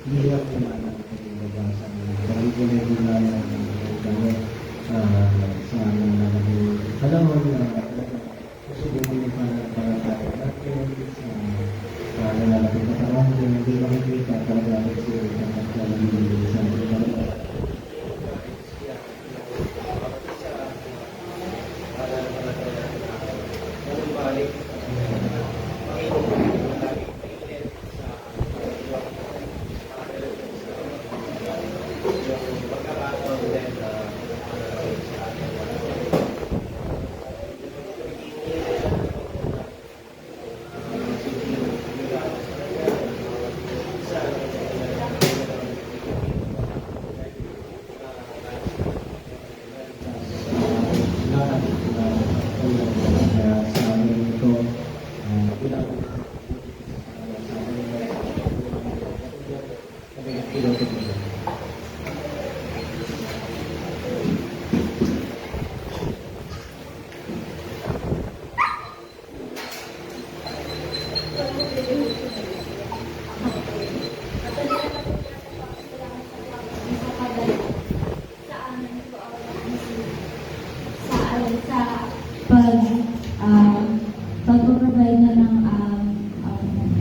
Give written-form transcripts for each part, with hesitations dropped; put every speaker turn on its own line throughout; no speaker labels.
hirap naman ang pagbabasa ng pag-ibig na kami sa aming panahon na susubukin para tayo natin sa nalalapit na panahon kung hindi makikita talaga si pagkakalamig sa mga
pag-provide na ng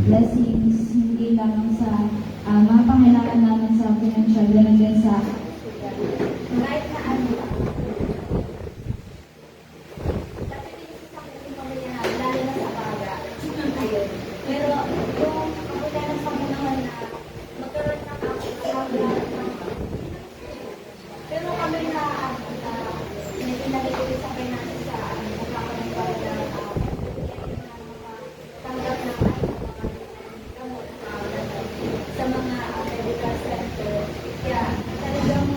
blessings, hindi lang sa mga pangailangan namin sa financial, ganun din sa kahit na ano. Lalo na sa baga. Ayun. Pero yung kapulan ng Panginoon na magkaroon ng pero kami na pinagigil sa natin sa pagkakaroon ng tanggap ng gamot sa mga medical center. Kaya talagang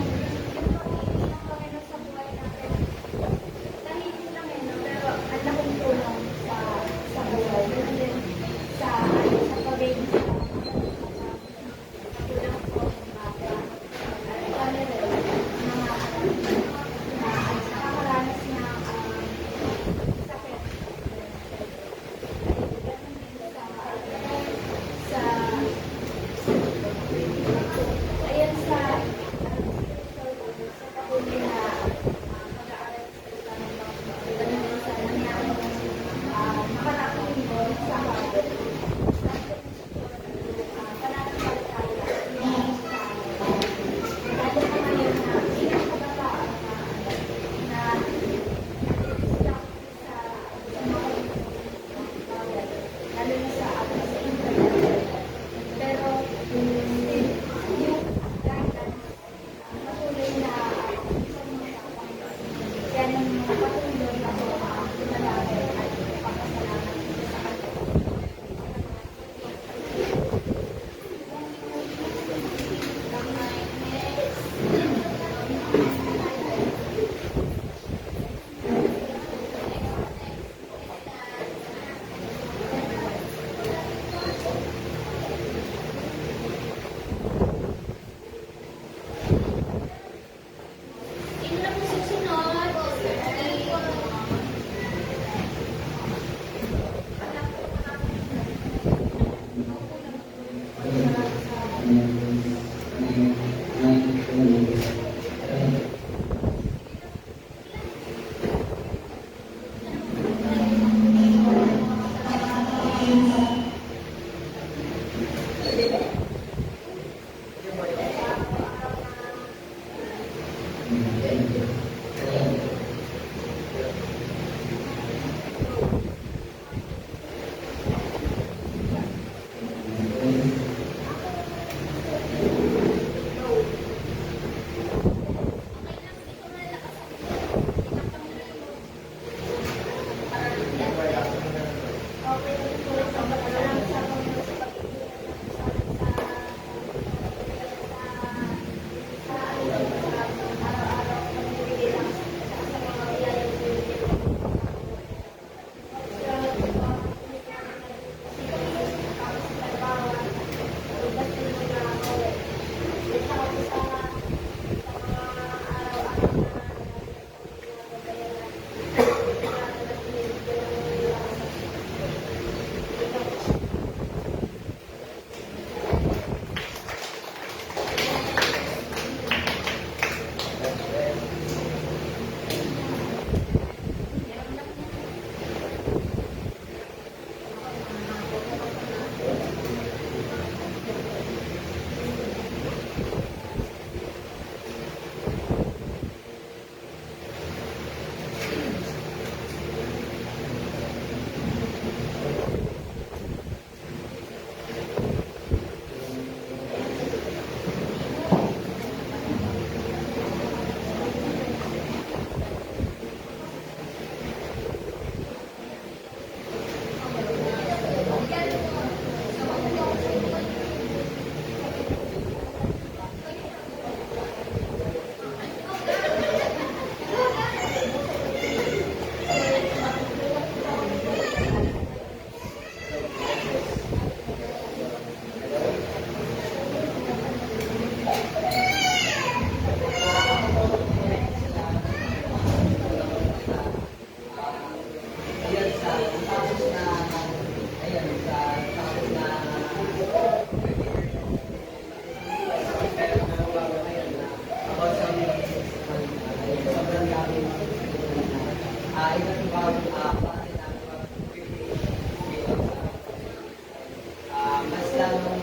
yung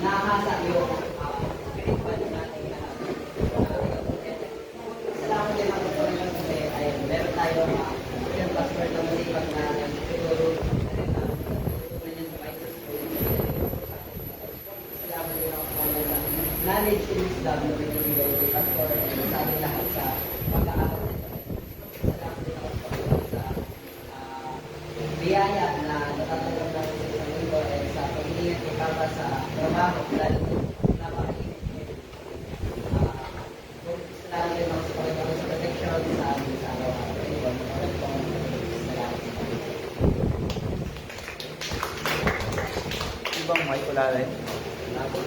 nakahasa yung pinagpan natin salamat din ako po lang kasi ay meron tayo yung passport ng masipag na siguro salamat din ako po sa knowledge and wisdom na binibigay kay pastor and sa amin lahat sa pag-aaral nito. Salamat din ako po sa biyaya na natatanggap natin sa isang linggo and sa pag-iingat kay Papa sa trabaho dahil napakainit niya. Salamat din ako sa Panginoon sa protection sa amin sa araw-araw. Salamat.
Ibang mic wala rin.
Salamat.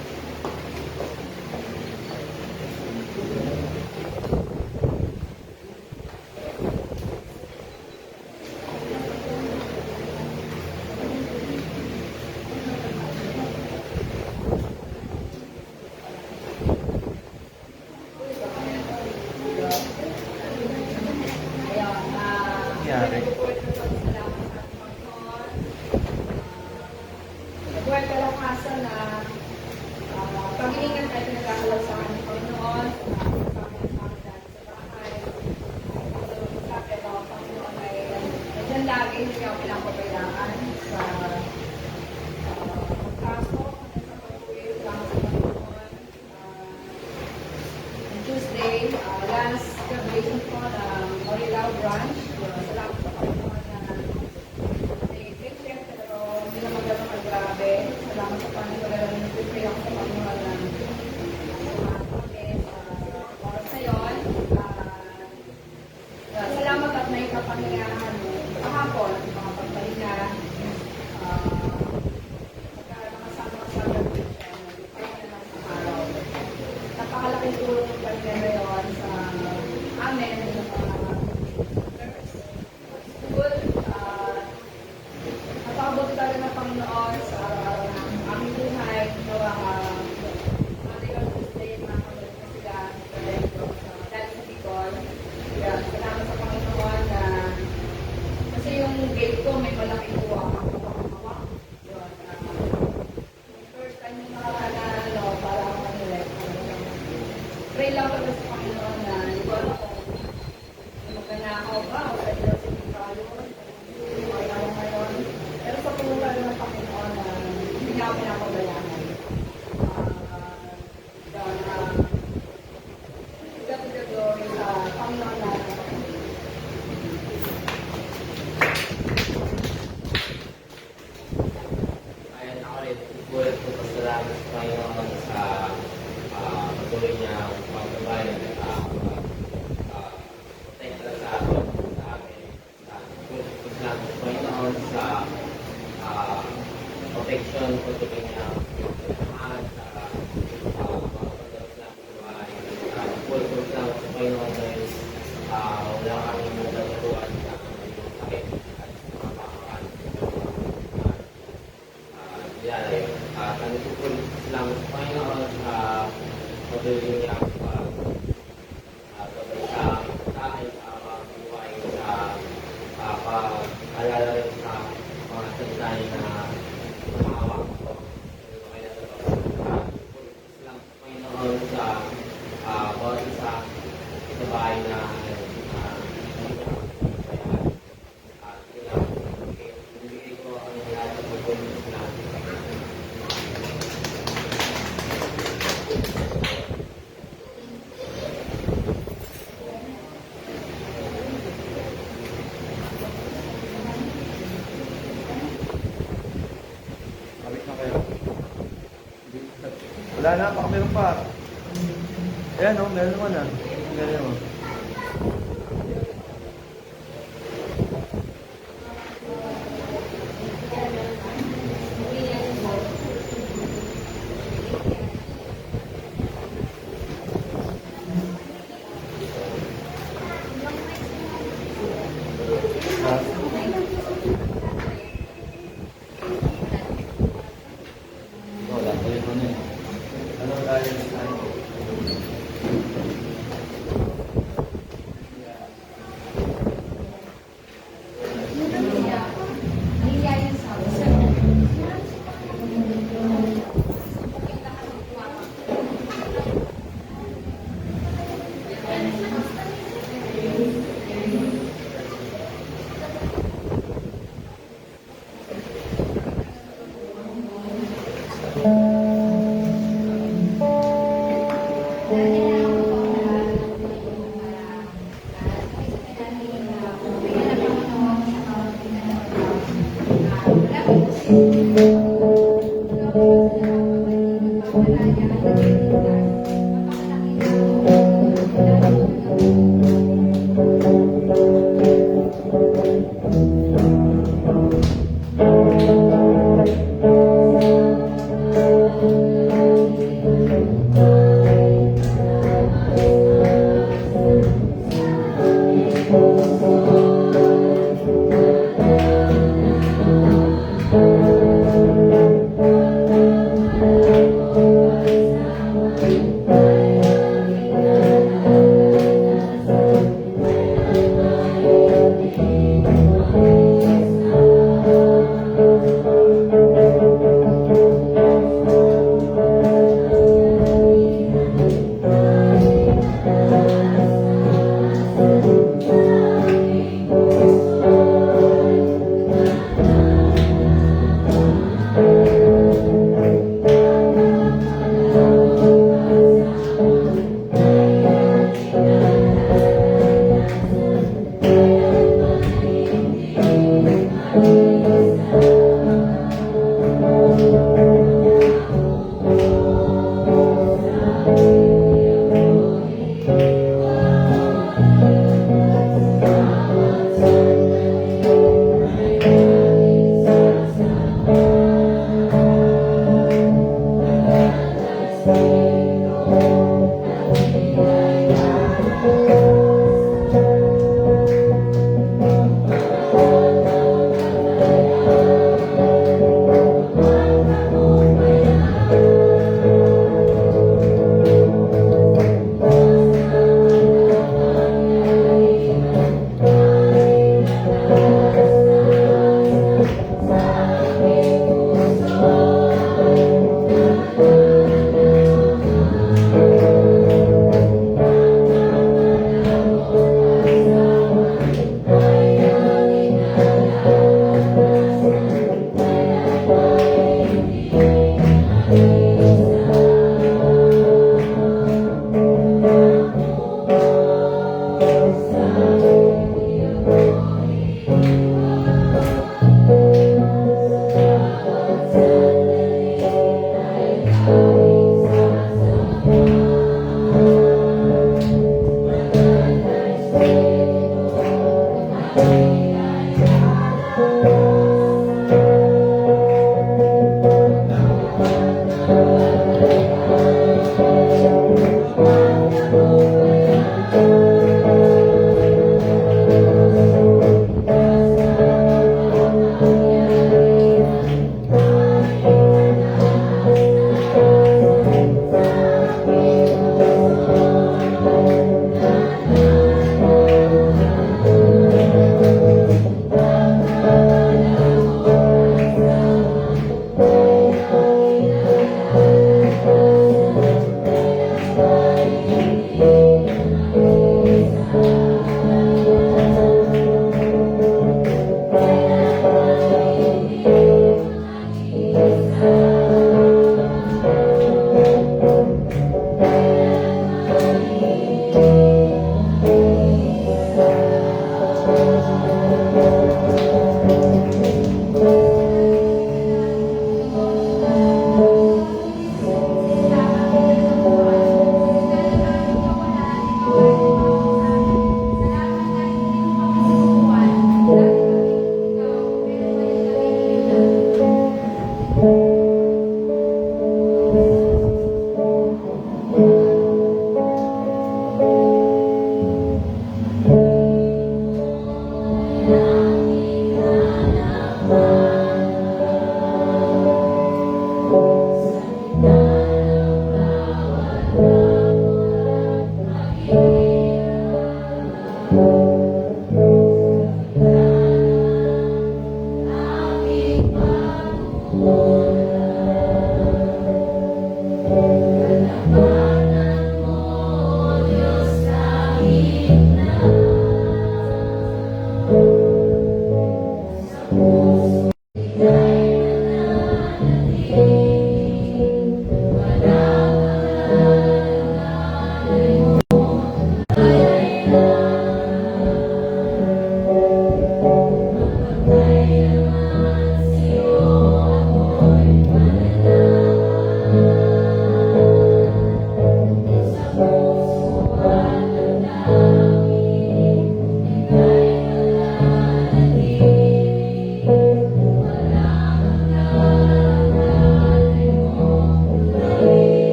Nangyari.
Buhay kalakasan na pag-iingat tayo pinagkakalaw sa ating Panginoon, sa bahay. Pero ang Panginoon ay nandiyan lagi, hindi niya ako pinapabayaan sa kaso, sa pag-uwi lang sa Panginoon. Tuesday, last graduation ko ng Marilao branch. Salamat sa Panginoon na take care, pero hindi naman gano'n maggrabe. Salamat sa Panginoon na nag-pray ako sa Panginoon na oras na yun. Salamat at may kapangyarihan mo. Kahapon, mga pagpahinga, nakasama sa graduation, pahinga ng isang araw. Napakalaking tulong ng pahinga na yun sa amin, sa mga school. Napakabuti talaga ng Panginoon sa araw-araw ng aming buhay. Nawa Monday or Tuesday, makakabalik na sila dahil sa Bicol. Kaya salamat sa Panginoon na kasi yung gate ko may malaking uwa. Yun. First time yung nakakana, para ako mag-elect. Pray lang pala sa Panginoon na hindi ko alam kung magnanakaw ba o sa ilaw sa Bicol. Ngayon. Pero sa tulong ng Panginoon na hindi niya ako pinapabayaan. God to the glory sa Panginoon natin.
Ayan, ako rin, bulit ko pasalamat sa Panginoon sa patuloy niya pagkabay protekta sa amin. Bulit ko pasalamat sa Panginoon sa protection, patuloy niya pagkamahan sa mga pagkabay sa buhay. Bulit ko pasalamat sa Panginoon dahil wala kami magdaturuan sa sakit at mga bakaran. Kami po salamat sa Panginoon sa patuloy niya pagkabay sa akin sa mga buhay sa pag-alala rin sa mga salita na mahawak ko. Salamat sa Panginoon sa bawat isa sa bahay na hindi ko ang lahat ng pagpunod sa natin.
Kabit na kayo. Wala na, baka meron pa. Ayan o, meron naman ah. Meron naman.
Wala ko yung ano eh.
Ano tayo sa
wala niya, nagtitigan.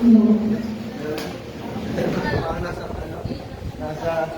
Parang nasa, ano, nasa,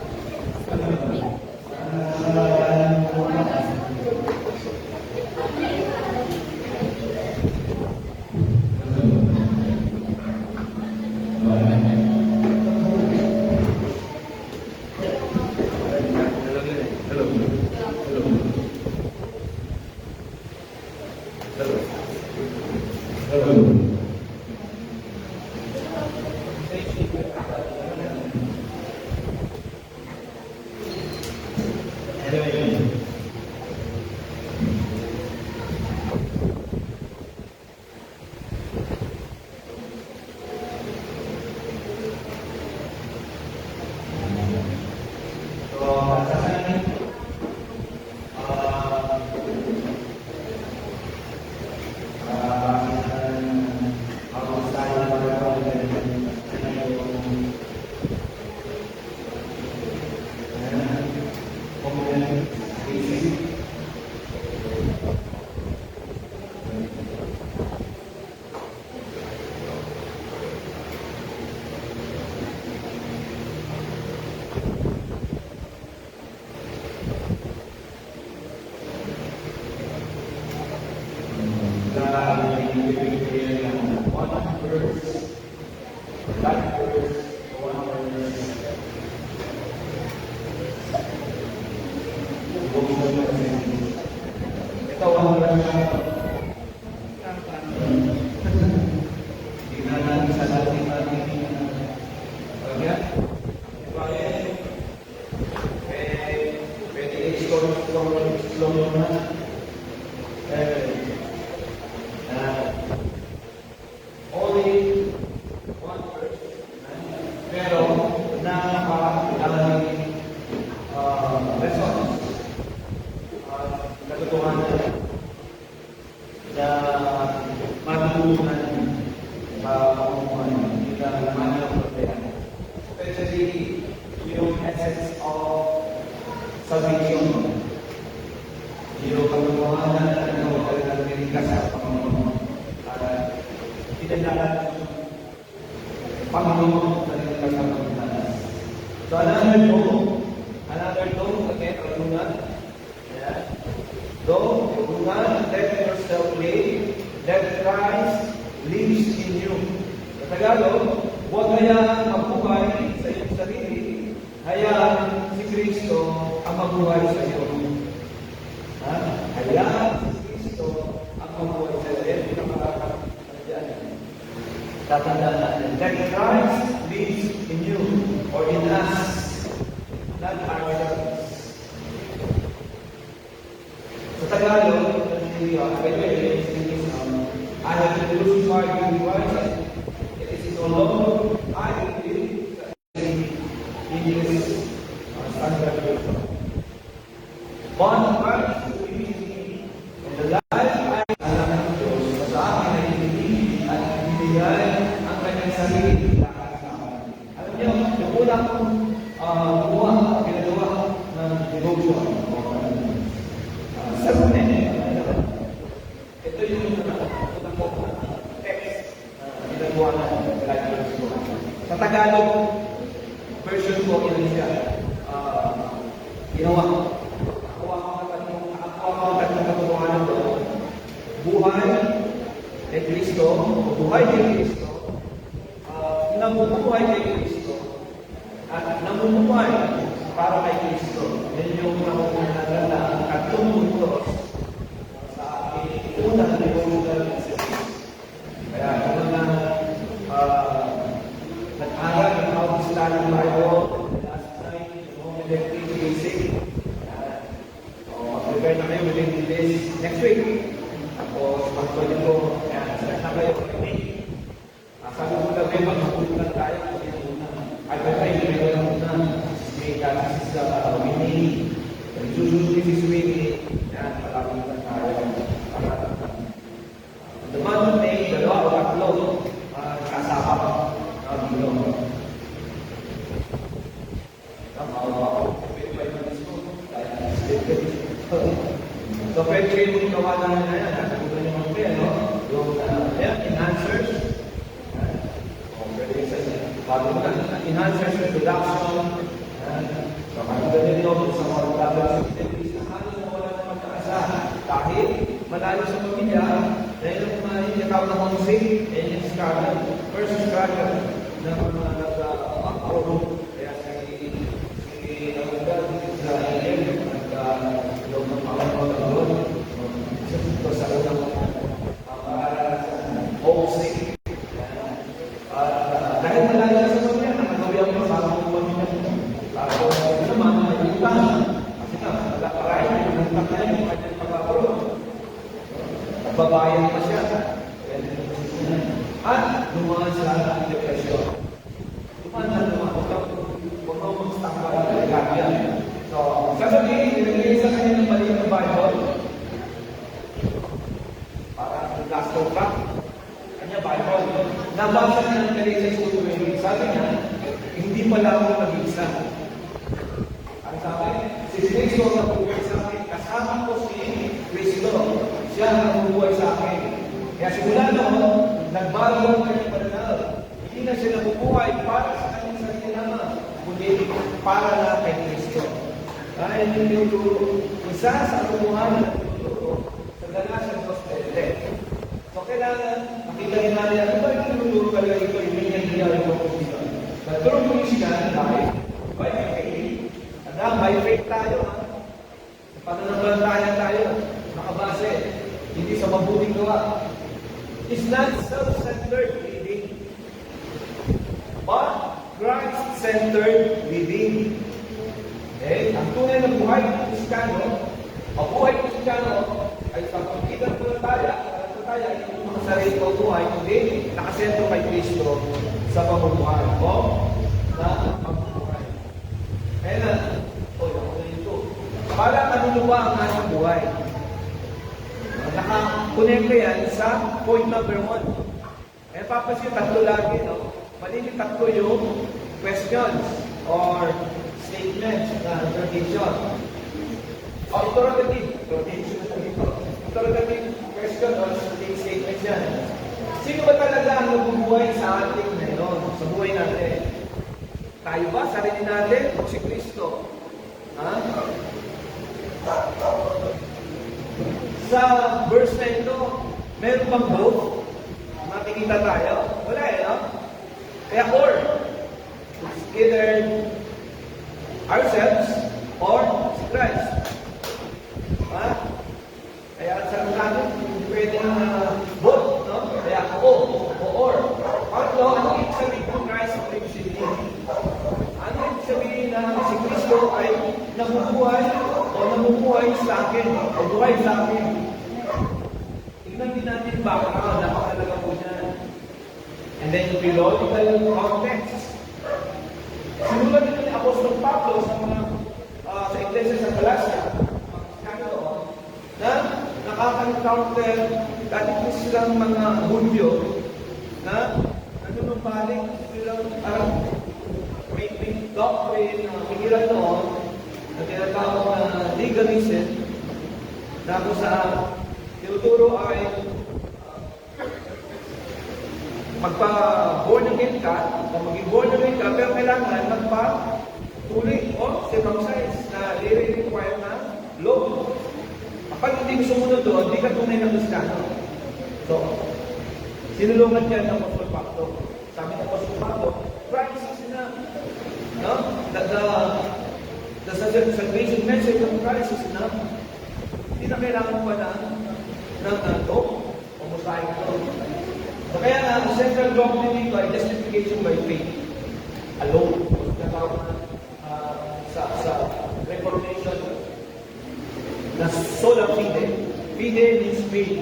only one verse, pero napakalaking lessons natutuhan na matutunan sa pamumuhan nila naman ng problema. Especially yung essence of salvation. Yung pamumuhan na talagang sa Panginoon. Pinaglalaan Panginoon sa nilang pagkakas. So another goal, again, tulungan. Yeah. Go, tulungan, let yourself live, let Christ lives in you. Sa Tagalog, huwag hayaan mabuhay sa iyong sarili, hayaan si Kristo ang mabuhay sa iyo. Hayaan si Kristo ang mabuhay sa iyo. Yan yung tatandaan natin. Let Christ lives in you or in us, not ourselves. Sa Tagalog, I have been crucified with Christ. It is no longer I who live in this standard version. But Christ who lives in me, and the life I alam ng Diyos sa akin ay pinipili at pinibigay ang kanyang sarili lahat sa akin. Alam niyo, yung unang pinagawa ng devotion sa ito yung text na ginagawa ng Galatians 2. Sa Tagalog version ko, yun siya. Ginawa ko. Nakakuha ko ang tatlong katotohanan ko. Buhay kay Kristo, o buhay kay Kristo, namumuhay kay Kristo, at namumuhay para kay Kristo. Yan yung nakukunan na tatlong puntos sa aking unang devotional message. Kaya yung mga nag-aral ng how to study the Bible, last night, yung electric basic, prepare na kayo within this next week. Tapos, pag-pwede ko, start na kayo. Sabi ko na kayo, mag-ulan tayo. Ay, pero lang muna. May gasis sa Winnie. Usually, this Winnie. Yan, palamutan tayo. The month of May, dalawa o tatlo, kasama dito. Tama ba ako? Pwede ba yung disco? So, pwede kayo mong gawa namin na yan. Nasagutan niyo mga kaya, no? Yung, in answers. bago na, enhancers, introduction, so makikita ninyo sa mga brothers and sisters, na halos wala na magkaasa. Kahit malayo sa pamilya, dahil ang mga ikaw na konsig, yung struggle, first struggle na mga nag-auro. Kaya si Nagagad, sa Israel, nag-log ng mga doon, sa unang homesick. Dahil malayo na sa pamilya, nakagawihan mo sa mga pamilya mo. Hindi naman, nag-iutan. Kasi nga, parahin, nagtang na yung kanyang pag-auro. Babayan pa siya. At lumaan sa depresyon. Lumaan. Huwag mo mag-stop ka. So, sasabihin, nilagay sa kanya ng mali ng Bible. Para last of back. Kanya Bible. Nabasa niya ng Galatians 2:20. Sabi niya, hindi pala ako nag-iisa. Ang sabi, si Cristo ang nabubuhay sa akin. Kasama ko si Cristo. Siya ang nabubuhay sa akin. Kaya simula noon, nagbago ang kanyang pananaw. Hindi na siya nabubuhay para sa kanyang sarili naman, kundi para na kay Cristo. Dahil yung isa sa kumuhan ng tinuturo sa Galatians 2:20. So kailangan makita rin natin, ano ba yung tinuturo talaga ito? Yung nangyayari ko kung sino. Nagturo ko yung siya dahil by faith. By faith tayo. Sa pananampalataya tayo. Nakabase. Hindi sa mabuting gawa. It's not self-centered living, but Christ-centered living. Okay? Ang tunay na buhay ng Kristiyano, ang buhay ng Kristiyano ay sa pagkikitan ko na tayo, ay yung mga sarili ko buhay, hindi nakasentro kay Kristo sa pamumuhay o na pamumuhay. Kaya na, para kanino ba ang ating buhay? Nakakonekta yan sa point number 1. Eh, papansin, tatlo lagi, no? Malili tatlo yung questions or statements na interrogation. O, interrogative question or statements yan. Sino ba talaga ang nabubuhay sa ating ngayon, sa buhay natin? Tayo ba? Sarili natin? O si Kristo? Ha? Sa verse na ito, meron bang both? Makikita tayo? Wala no? Kaya or, it's either ourselves or si Christ. Ha? Kaya sa natin, pwede na both, no? Kaya o or. Pangatlo, ano ibig sabihin ng Christ lives in me? Ano ibig sabihin na si Kristo ay nabubuhay o namumuhay sa akin o buhay sa akin? Tignan din natin background, napakalaga po niyan. And then yung theological context. Sinulat nito ni Apostol Pablo sa mga sa iglesia sa Galacia, na nakaka-encounter dati po silang mga Hudyo na nanunumbalik silang parang may doctrine na pigilan noon na tinatawag na legalism na kung sa tinuturo ay magpa-born again ka o maging born again ka pero kailangan magpa-tuloy o circumcise na i-require na law. Kapag hindi mo sumunod doon, hindi ka tunay na Kristiyano. So, sinulungan niya ng Apostol Pablo. Sabi ng Apostol Pablo, Christ is enough. No? The salvation message of Christ is enough. Hindi na kailangan pa ng law o mosaic law. So, kaya nga, ang central doctrine dito ay justification by faith alone. Natawag sa Reformation na sola fide. Fide means faith.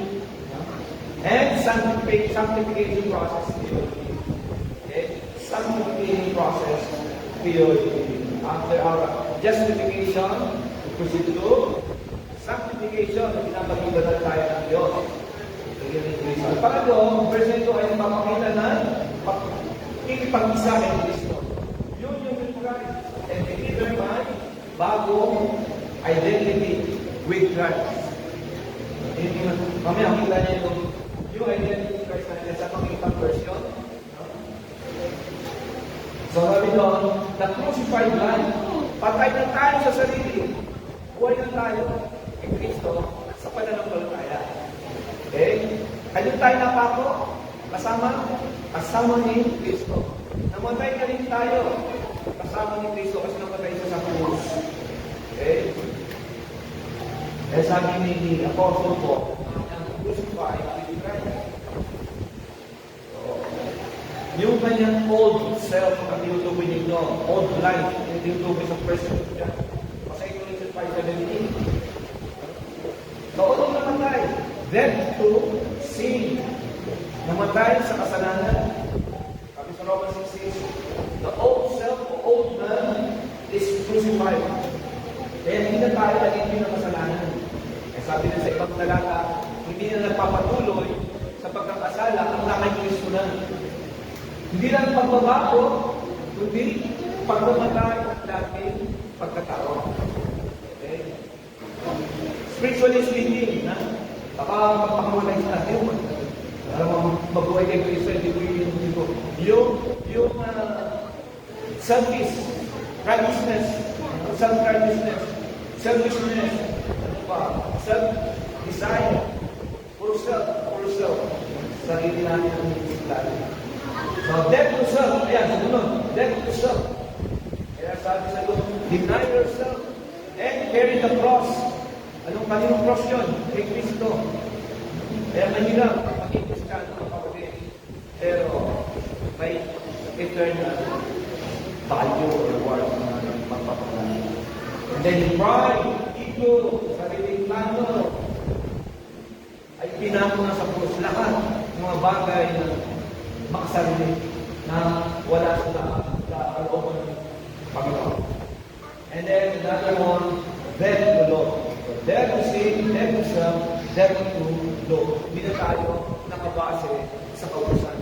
And sanctification process theology. Okay? Sanctification process theology. After our justification, we proceed to sanctification na pinapagibatan tayo ng Diyos. Pangatlo, verse ito ay mapakita na ikipag-isa kay Kristo. Yun yung Christ. And the inner man, bagong identity with Christ. Mamaya, makita niya yung identity with Christ natin sa pangitang version. So sabi doon, the crucified life. Patay na tayo sa sarili. Buhay na tayo kay Kristo sa pananampalataya. Okay? Ayun tayo napako kasama ni Kristo. Namatay na rin tayo kasama ni Kristo kasi namatay siya sa krus. Okay? Eh sabi ni Apostle Paul, ang crucified with Christ. So, yung kanyang old self ang tinutukoy ninyo, old life, yung tinutukoy sa first Corinthians, kasi Corinthians 5:17. So, unong namatay, death to sin. Namatay sa kasalanan. Sabi sa Romans 6:6, the old self, old man, is crucified. Kaya hindi na tayo naging pinakasalanan. Eh sabi na sa ibang talata, hindi na nagpapatuloy sa pagkakasala ang lakay Kristo na. Hindi lang pagbabago, kundi pagmamatay ang dating pagkatao. Okay? Spiritually speaking, baka magpakamalay sa natin. Alam mo, mabuhay kay Kristo, hindi ko yung selfish, righteousness, self-righteousness, selfishness, self-desire, for self, sarili natin ang inisiplan. So, death to self, ayan, sunod, death to self. Kaya sabi sa doon, deny yourself and carry the cross. Kaninong cross yun? Kay Kristo. Kaya mahirap maging Kristiyano ng kapatid. Pero may eternal value or reward na magpapakalan. And then pride, ego, sariling plano, ay pinako na sa krus. Lahat ng mga bagay na makasarili na wala sa kalooban ng Panginoon. And then another one, death to law. So, death to sin, death to self, death to law. Hindi na tayo nakabase sa kautusan.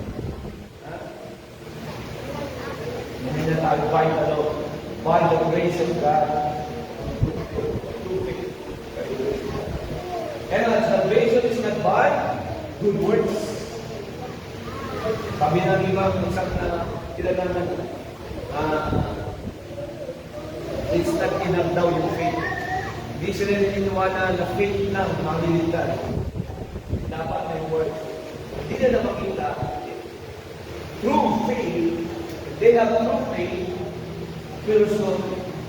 Hindi na tayo by the law, by the grace of God. And salvation is not by good works. Sabi na iba, isang na kilalanan, it's not enough daw yung faith. Hindi sila naniniwala na faith lang magliligtas. Dapat may works. Hindi na makita. True faith, they have true faith, pero so,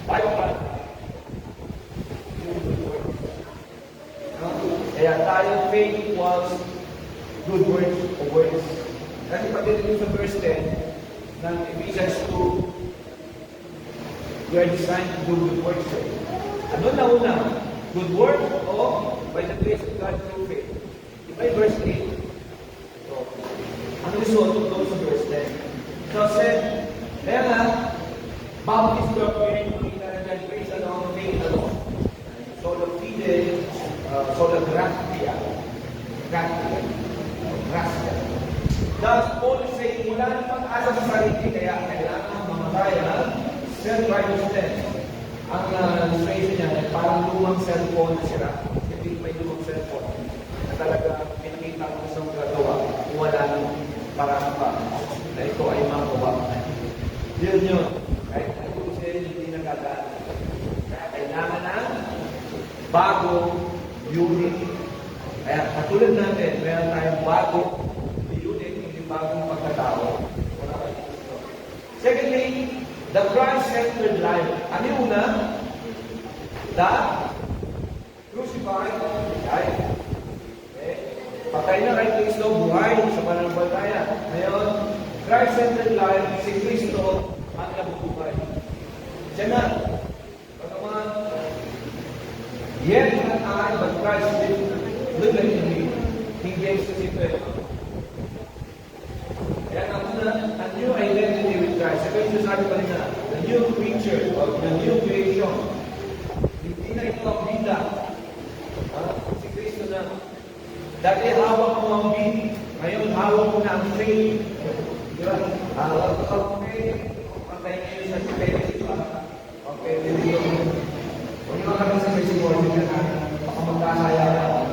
bypass. Kaya tayo faith equals good works or works. Kasi pag dito sa verse 10 ng Ephesians 2, we are designed to do good works. Ano na una? Good works o by the grace of God through faith? By verse 8. So, ang result of those sa verse 10. So said, kaya nga, baptist doctrine, kita na dyan, grace alone, faith alone. Sola fide, sola gratia. Gratia. Thus, Paul is saying, wala na pag-asa sa sarili, kaya kailangan mamatay ang self-righteousness. Ang illustration niya ay parang lumang cellphone na sira. Hindi may lumang cellphone na talaga pinakita ko sa mga gawa, wala nang parang pa na ito ay magawa. Yun. Kahit ayusin, hindi nagagaan. Kaya kailangan ng bagong unit. Kaya katulad natin, meron tayong bagong bagong pagkatao. Secondly, the Christ-centered life. Ano yung una? The crucified life. Okay? Patay na kay Kristo, buhay sa pananampalataya. Ngayon, Christ-centered life, si Kristo ang nabubuhay. Siya na. Pagkaman, yet not I, but Christ lived in me. He gave us the secret. Kaya ang new identity with Christ. Ito yung sinasabi pa rin na, the new creature, or the new creation. Hindi na ito ang bida. Si Kristo na. Dati hawak mo ang bida. Ngayon hawak mo na ang faith. Diba? Hawak mo ang faith. Patay ngayon sa faith. Okay, hindi yung huwag naman kami sa may sigurity na baka magkakaya na.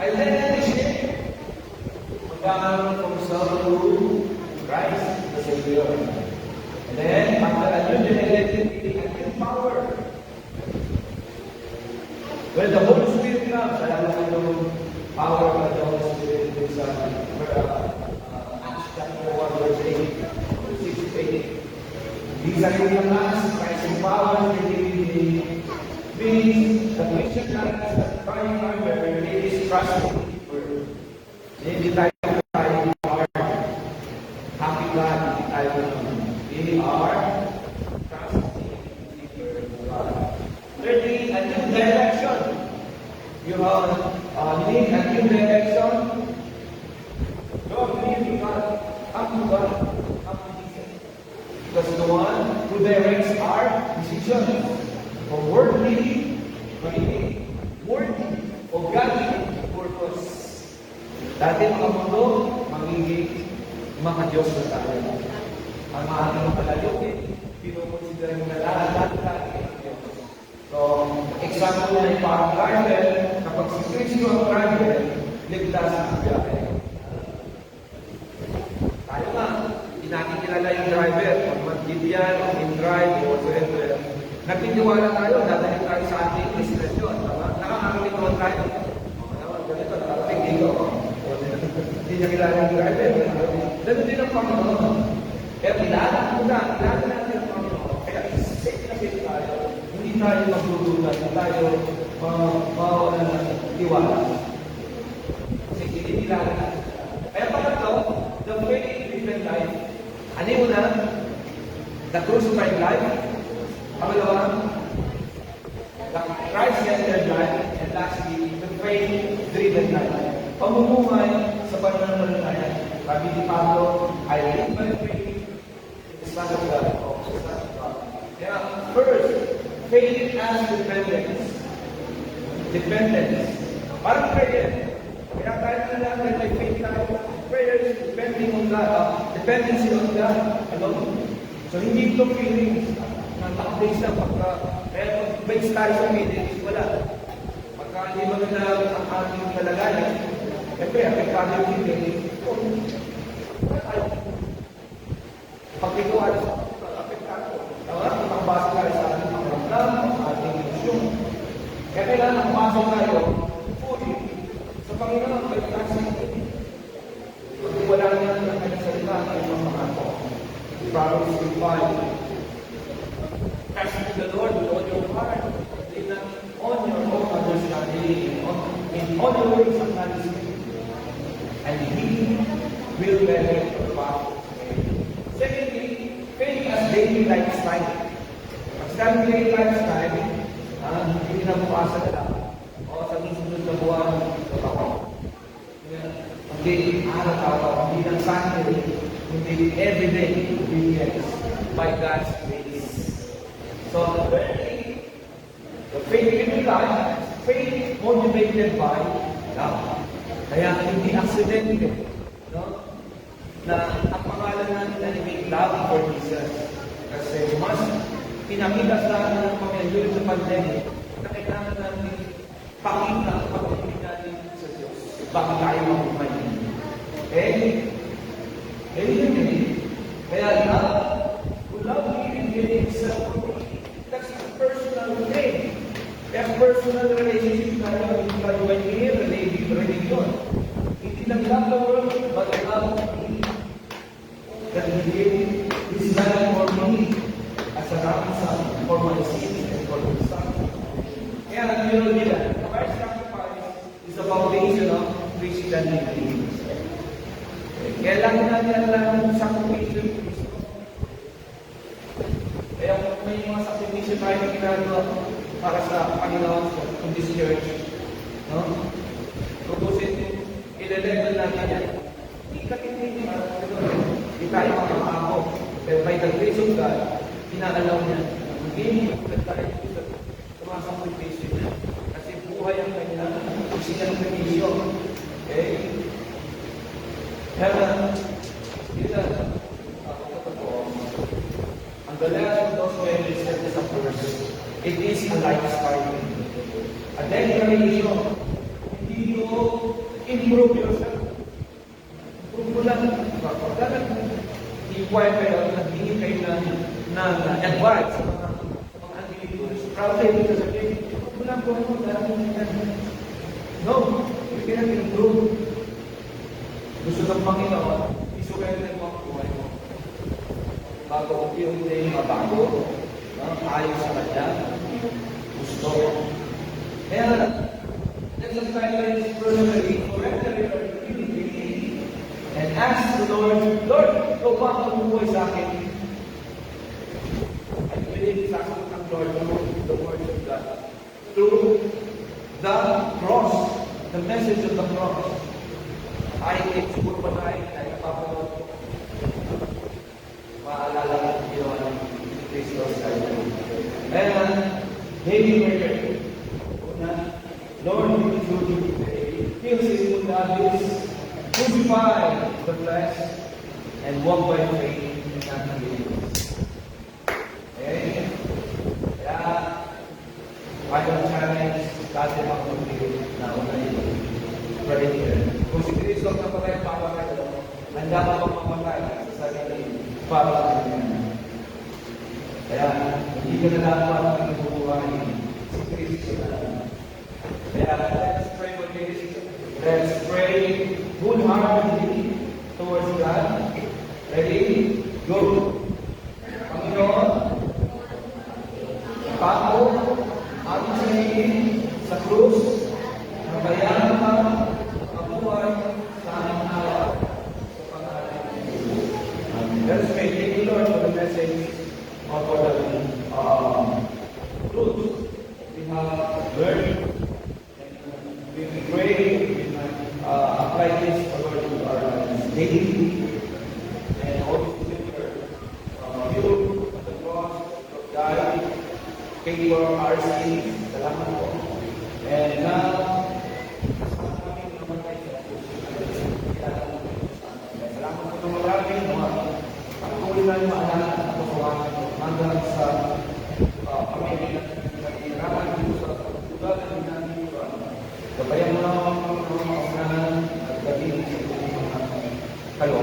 Identity shift. From self to Christ the Savior. And then, after a new identity and new power, when the Holy Spirit comes, alam naman yung power of the Holy Spirit is Acts chapter 1, verse 8, 6 to 8. These are yung Acts, Christ empowers the means the mission that trying where it is trusting people. Hindi tayo happy God, hindi tayo we are trusting God. Thirdly, a new direction. You need a new direction. Don't believe in God. Come to God. Come to Jesus. Because the one who directs our decisions for worthy of godly purpose. Dati mga mundo, magiging mga Diyos na tayo. Ang ating palayukin, pinukonsider mo na lahat ang Diyos. So, example na yung parang driver, kapag si Kristo ang driver, ligtas ang biyahe. Tayo nga, hindi natin kilala yung driver, pag mag-gidian, in-drive, o whatever. Nagtitiwala tayo, dadalhin tayo sa ating destinasyon. Nakakakit naman tayo. Ganito, nakarating dito. Hindi niya kilala yung driver. Ganun din ang Panginoon. Kaya kilala natin ang Panginoon. Kaya safe na safe tayo. Hindi tayo magdudulan, hindi tayo mawawala ng tiwala. Kasi kilala natin. Kaya pangatlo, the faith-driven life. Ano yung una? The crucified life. Pangalawa, the Christ-centered life. And lastly, the faith-driven life. Pamumuhay sa pananampalataya. Sabi ni Pablo, I live by faith in the Son of God. Kaya, first, faith as dependence. Dependence. Parang prayer. Kaya tayo na lang na may faith tayo. Prayer is depending on God. Dependency on God alone. So, hindi ito feelings na takdays na pagka, kaya pag-base tayo sa feelings, wala. Pagka hindi maganda ang ating kalagayan, siyempre, apektado yung feelings, pag ito ay apektado, ang base tayo sa ating pangramdam, ating emosyon. Kaya kailangan pumasok tayo fully sa Panginoon, may kasi kung wala niya ang kanyang salita ay mga ako. Proverbs 5. Trust in the Lord with all your heart. Lean not on your own understanding. In all your ways acknowledge Him, and He will direct your path. Secondly, faith as daily lifestyle. Pag sabi daily lifestyle, hindi na bukasan na lang. O sa susunod na buwan, ito ako. Hindi araw-araw, hindi lang Sunday, hindi everyday obedience by God's grace. So, thirdly, the faith-giving life, faith motivated by love. Kaya hindi accident, no? Na ang pangalan natin na may love for Jesus. Kasi mas pinakita sa atin ng Panginoon sa pandemic na kailangan natin pakita ang pag-ibig natin sa Diyos. Bakit tayo mabuhay? Yun. Kaya love giving itself, that's a personal thing. Kaya personal relationship tayo, hindi tayo may religion. Hindi lang love the world, but love me. That He gave His life for me as a ransom for my sins and for His Son. Kaya nag-meron nila, Christ's sacrifice is the foundation of Christianity. Kaya lang natin alam ang sakripisyo ng Kristo. Kaya may mga sakripisyo tayo na ginagawa para sa Panginoon in this church. No? Tubusin, ilelevel natin yan. Hindi tayo makakako. Pero by the grace of God, inaalaw niya. Hindi tayo sa mga sakripisyo niya. Kasi buhay ang kanya, sinakripisyo. Okay? Kaya, dito, ang galang of those memories is a person. It is a lifestyle. A declaration. Hindi mo improve yourself. Improve mo lang. nag-inquire kayo, nag-hingi kayo ng advice sa mga individuals. Para kayo dito sabihin, wala po ako dahil yan. No, you cannot improve. Gusto ng Panginoon, isurrender mo ang buhay mo. Bago unti-unti mabago, ayon sa Kanya, gusto. Kaya, let's apply this preliminary, surrender your activity, and ask the Lord, Lord, ikaw ba ang buhay sa akin? I believe sa akin ng Lord through the word of God. Through the cross, the message of the cross. Ay, siguro pa tayo, ay napapanood ko. Maalala ko ang ginawa ng Kristo sa iyo. Kaya, daily prayer. Una, Lord, we truly pray. Feel his values, crucify the flesh, and walk by faith and not believe. Okay? Kaya, final challenge, dati mag-believe na una yun. Pray here. Kung si Kristo ang napatay, papatay ko, handa ka bang mapatay sa sarili para sa kanya. Kaya, hindi ka na dapat ang bubuhay si Kristo na. Kaya, let's pray for this. Let's pray wholeheartedly towards God. Ready? Go! Panginoon, pako, ating sarili sa krus, nabayaran ka ang buhay sa aming araw sa pangalan ng Jesus. Let's pray. Thank you, Lord, for the message or for the truth we have learned. We pray we might apply this to our lives daily and always remember you the cross of God pay for our sins. Salamat po. And now, salamat po ng marami mga patuloy na yung maalala at kapawanan hanggang sa pamilya na tiniraman dito sa lugar na natin ito. Gabayan mo na mga kasalanan at gawin sa mga kayo.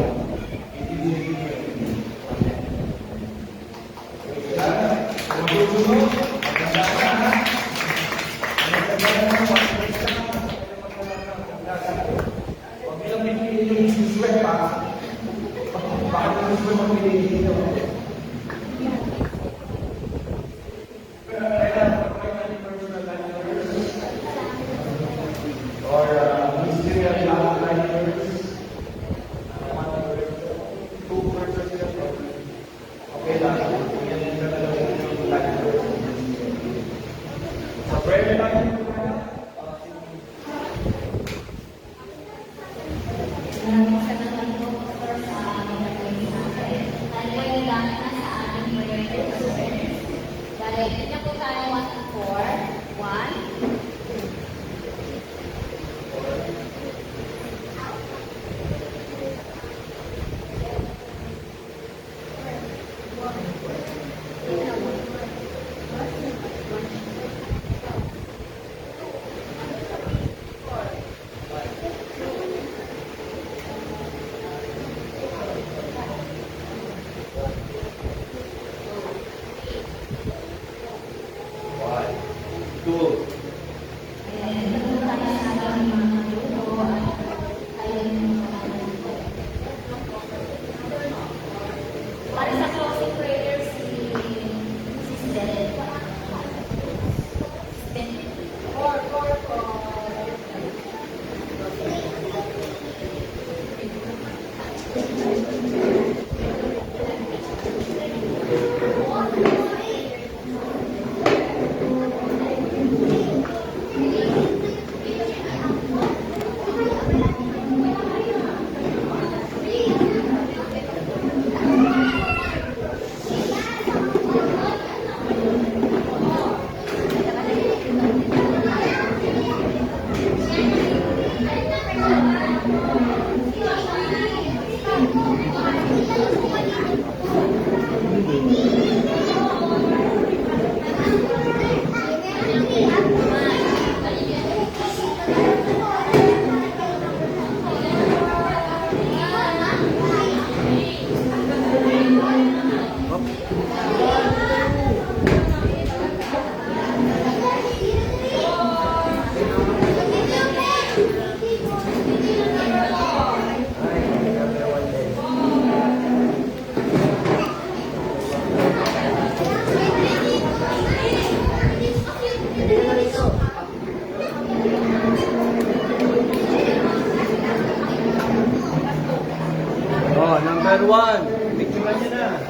Oh, number 1. Picturean niyo na.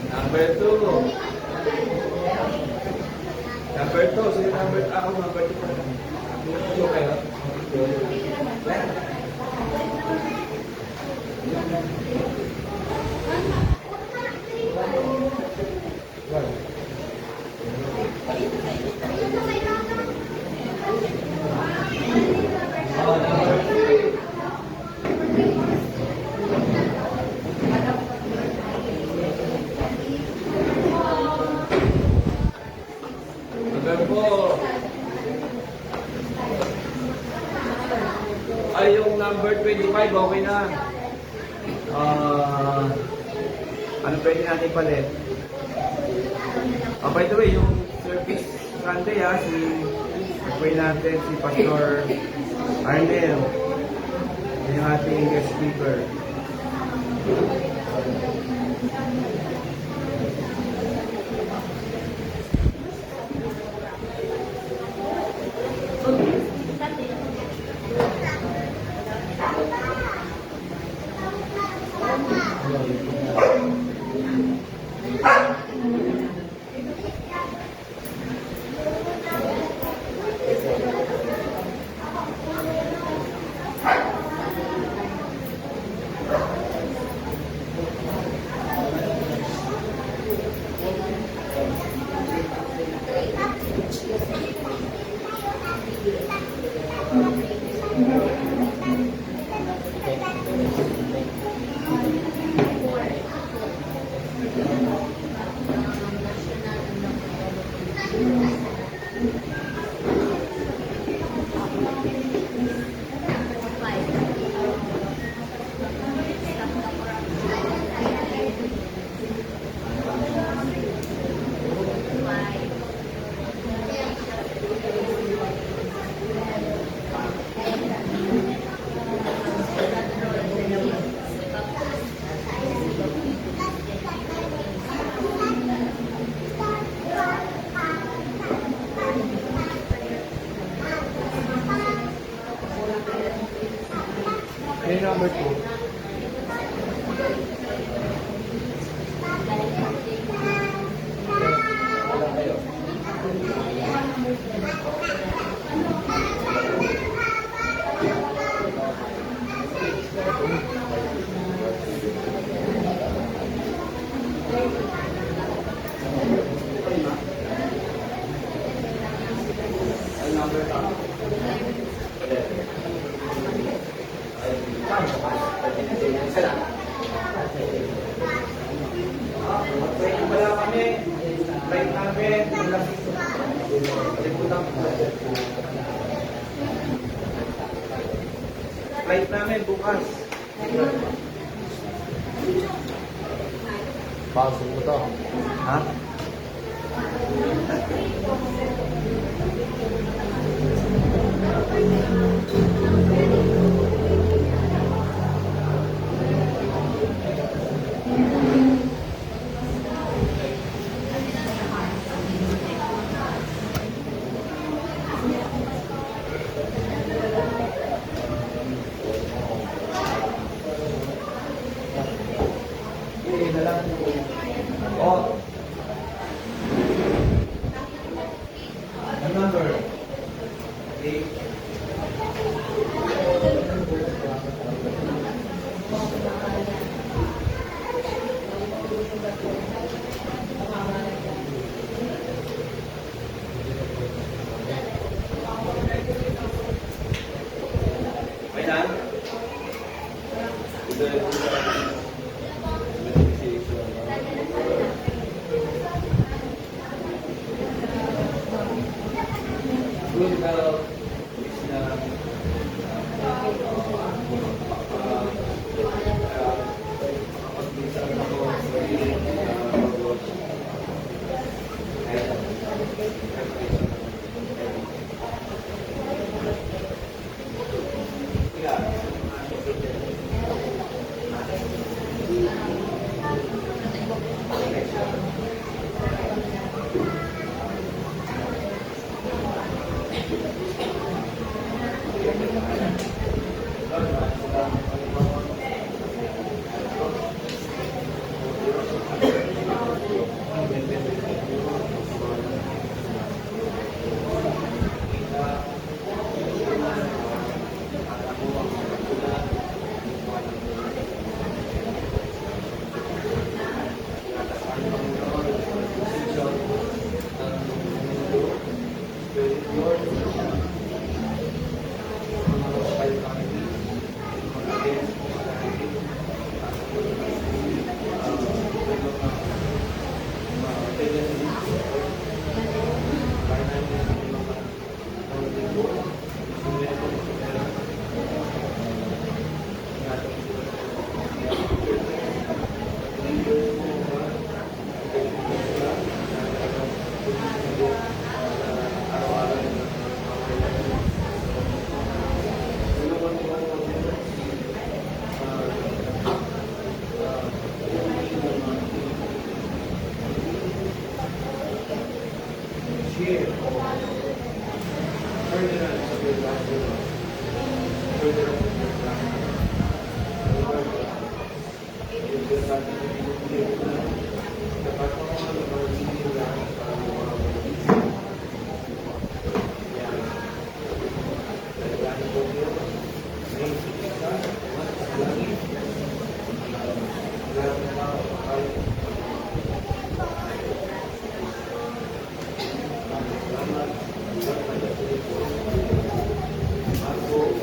Number 2. Number 2. Sige, ako number 2 pa. Picture kayo. Oh, number 3. Number 4. Ay, yung number 25, okay na. Ano pwede natin palit? By the way, yung service Sunday pwede natin si Pastor Arnel. Yung ating guest speaker. Yung number 2. Wala kami. Flight namin. Flight namin bukas.
Pause mo to.
Ha? Oh. Ang number? 8. May na? Good girl. furtherance of your gospel, furtherance of your plan. Lord, if there's something that you will give na, dapat mo ang mga lahat para mga yan. Dalaganin ko Diyos, may isa, langit, lahat ng tao, kahit salamat, Lord, magpapalip po. Ako, Lord,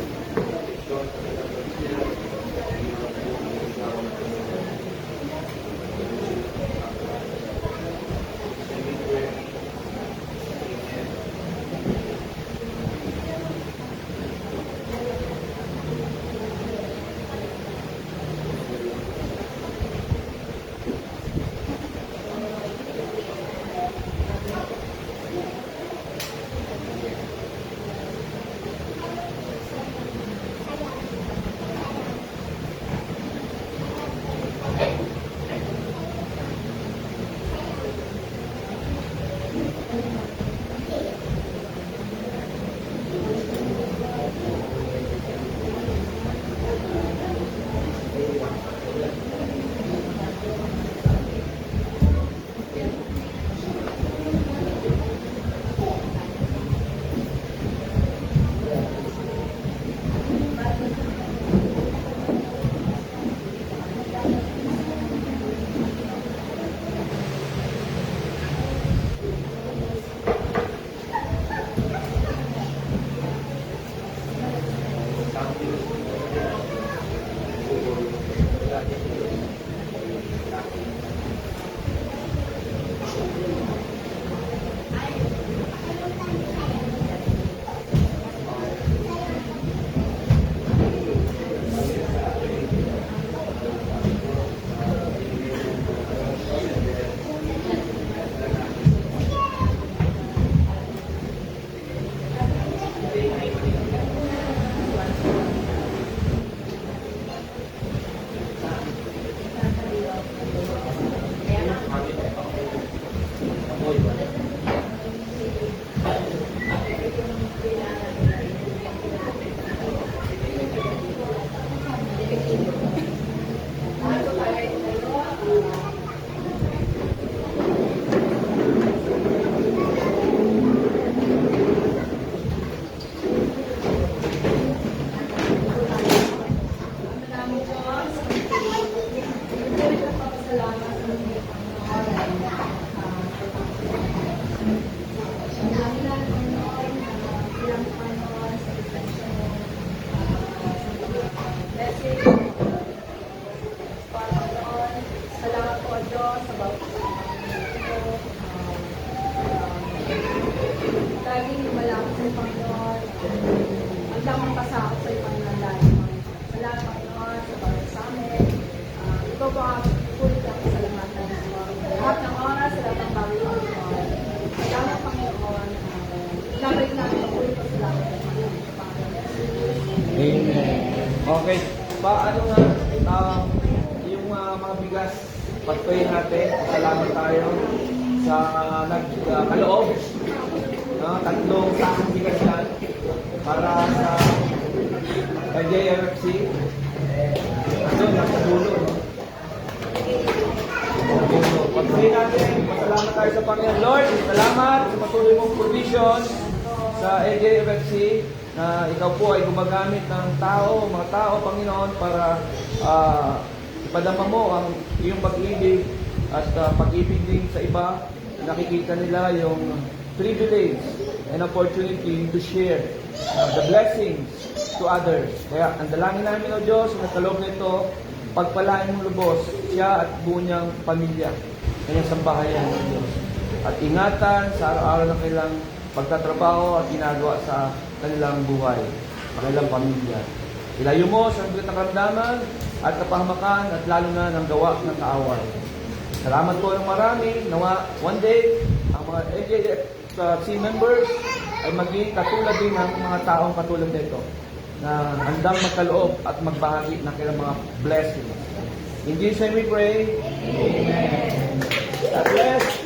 Salamat po Diyos sa bawat laging lumalakot sa Panginoon. Ang damang pasakot sa Panginoon. Salamat Panginoon sa bawat sa amin. Ito po ang pulit ang kasalamatan sa lahat ng oras, sa lahat ng bagay Panginoon. Salamat Panginoon. Labay namin ang pulit ang salamat sa Panginoon.
Amen.
Okay. Paano nga yung mga bigas, pagpayin natin, salamat tayo sa nagkaloob. Tatlong sakong bigas yan para sa JRFC. Ito, nasa dulo. Pagpayin natin, masalamat tayo sa Panginoon. Lord, salamat sa patuloy mong provision sa AJFFC na ikaw po ay gumagamit ng mga tao, Panginoon, para ipadama mo ang iyong pag-ibig at pag-ibig din sa iba. Nakikita nila yung privilege and opportunity to share the blessings to others. Kaya ang dalangin namin, O Diyos, na sa loob nito, pagpalain mong lubos siya at buo niyang pamilya, kanyang sambahayan, O Diyos. At ingatan sa araw-araw ng kailang pagtatrabaho at ginagawa sa kanilang buhay, kanilang pamilya. Ilayo mo sa ng karamdaman at kapahamakan at lalo na ng gawa ng kaaway. Salamat po ng marami. Nawa one day, ang mga AJFC members ay maging katulad din ng mga taong katulad nito na handang magkaloob at magbahagi ng kanilang mga blessings. In Jesus' name we pray. Amen. God bless.